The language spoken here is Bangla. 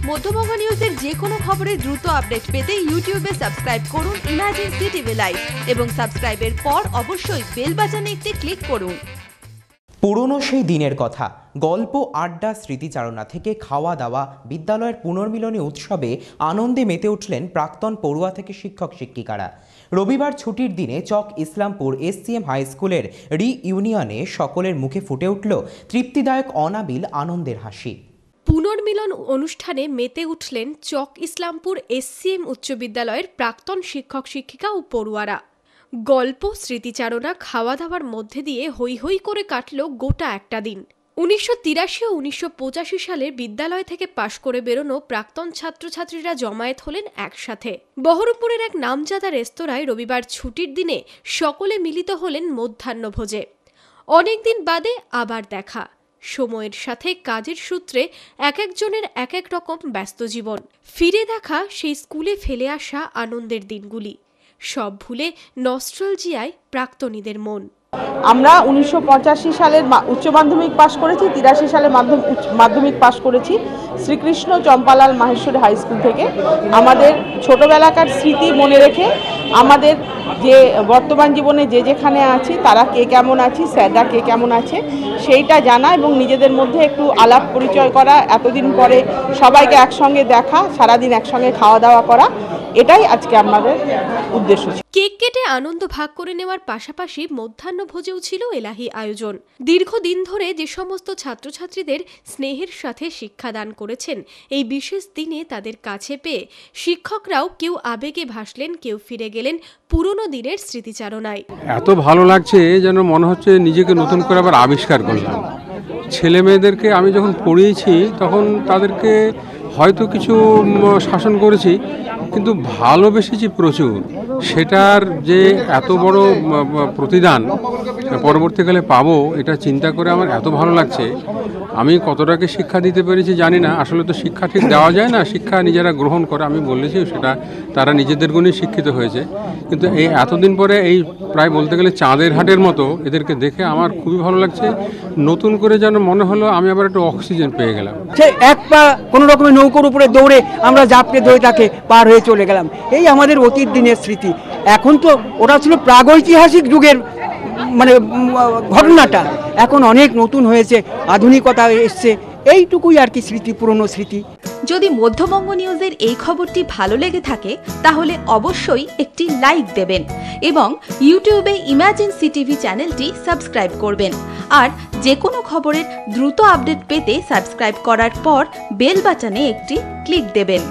মধ্যবঙ্গ নিউজের যে কোনো খবরের দ্রুত আপডেট পেতে ইউটিউবে সাবস্ক্রাইব করুন ইমার্জেন্সি টিভি লাইভ এবং সাবস্ক্রাইবের পর অবশ্যই বেল বাটনে একটি ক্লিক করুন। পুরনো সেই দিনের কথা, গল্প, আড্ডা, স্মৃতিচারণা থেকে খাওয়া দাওয়া, বিদ্যালয়ের পুনর্মিলনী উৎসবে আনন্দে মেতে উঠলেন প্রাক্তন পড়ুয়া থেকে শিক্ষক শিক্ষিকারা। রবিবার ছুটির দিনে চক ইসলামপুর এসসিএম হাই স্কুলের রিইউনিয়নে সকলের মুখে ফুটে উঠল তৃপ্তিদায়ক অনাবিল আনন্দের হাসি। পুনর্মিলন অনুষ্ঠানে মেতে উঠলেন চক ইসলামপুর এসসিএম উচ্চ বিদ্যালয়ের প্রাক্তন শিক্ষক শিক্ষিকা ও পড়ুয়ারা। গল্প, স্মৃতিচারণা, খাওয়া দাওয়ার মধ্যে দিয়ে হৈ হৈ করে কাটল গোটা একটা দিন। 1983 ও 1985 সালে বিদ্যালয় থেকে পাশ করে বেরোনো প্রাক্তন ছাত্রছাত্রীরা জমায়েত হলেন একসাথে। বহরমপুরের এক নামজাদা রেস্তোরাঁয় রবিবার ছুটির দিনে সকলে মিলিত হলেন মধ্যাহ্নভোজে। অনেকদিন বাদে আবার দেখা, সময়ের সাথে কাজের সূত্রে এক একজনের এক এক রকম ব্যস্ত জীবন। ফিরে দেখা সেই স্কুলে ফেলে আসা আনন্দের দিনগুলি, সব ভুলে নস্টালজিয়ায় প্রাক্তনীদের মন। আমরা 1985 সালের উচ্চ মাধ্যমিক পাশ করেছি, 83 সালে মাধ্যমিক পাশ করেছি শ্রীকৃষ্ণ চম্পালাল মাহেশ্বরী হাই স্কুল থেকে। আমাদের ছোটবেলাকার স্মৃতি মনে রেখে আমাদের যে বর্তমান জীবনে যে যেখানে আছি তারা কে কেমন আছি, স্যাররা কে কেমন আছে সেইটা জানা এবং নিজেদের মধ্যে একটু আলাপ পরিচয় করা, এতদিন পরে সবাইকে একসঙ্গে দেখা, সারাদিন একসঙ্গে খাওয়া দাওয়া করা, এটাই আজকে আমাদের উদ্দেশ্য। কেক কেটে আনন্দ ভাগ করে নেওয়ার পাশাপাশি মধ্যাহ্নভোজেও ছিল এলাহি আয়োজন। দীর্ঘদিন ধরে যে সমস্ত ছাত্রছাত্রীদের স্নেহের সাথে শিক্ষাদান করেছেন, এই বিশেষ দিনে তাদের কাছে পেয়ে শিক্ষকরাও কেউ আবেগে ভাসলেন, কেউ ফিরে গেলেন পুরনো দিনের স্মৃতিচারণায়। এত ভালো লাগছে যেন মনে হচ্ছে নিজেকে নতুন করে আবার আবিষ্কার করলাম। ছেলে মেয়েদেরকে আমি যখন পড়িয়েছি তখন তাদেরকে হয়তো কিছু শাসন করেছি, কিন্তু ভালোবেসেছি প্রচুর। সেটার যে এত বড় প্রতিদান পরবর্তীকালে পাবো, এটা চিন্তা করে আমার এত ভালো লাগছে। আমি কতটাকে শিক্ষা দিতে পেরেছি জানি না, আসলে তো শিক্ষা ঠিক দেওয়া যায় না, শিক্ষা নিজেরা গ্রহণ করে। আমি বলেছি সেটা তারা নিজেদের গুণে শিক্ষিত হয়েছে, কিন্তু এই এতদিন পরে এই প্রায় বলতে গেলে চাঁদের হাটের মতো এদেরকে দেখে আমার খুবই ভালো লাগছে। নতুন করে যেন মনে হলো আমি আবার একটু অক্সিজেন পেয়ে গেলাম। সে এক পা কোনো রকমের নৌকোর উপরে দৌড়ে আমরা ঝাঁপড়ে ধরে তাকে পার হয়ে চলে গেলাম, এই আমাদের অতীত দিনের স্মৃতি। এখন তো ওটা ছিল প্রাগৈতিহাসিক যুগের ঘটনাটা, এখন অনেক নতুন হয়েছে, আধুনিকতা এসছে, এইটুকুই আর কি স্মৃতি, পুরনো স্মৃতি। যদি মধ্যবঙ্গ নিউজের এই খবরটি ভালো লেগে থাকে তাহলে অবশ্যই একটি লাইক দেবেন এবং ইউটিউবে ইমার্জেন্সি টিভি চ্যানেলটি সাবস্ক্রাইব করবেন। আর যে কোনো খবরের দ্রুত আপডেট পেতে সাবস্ক্রাইব করার পর বেল বাটনে একটি ক্লিক দেবেন।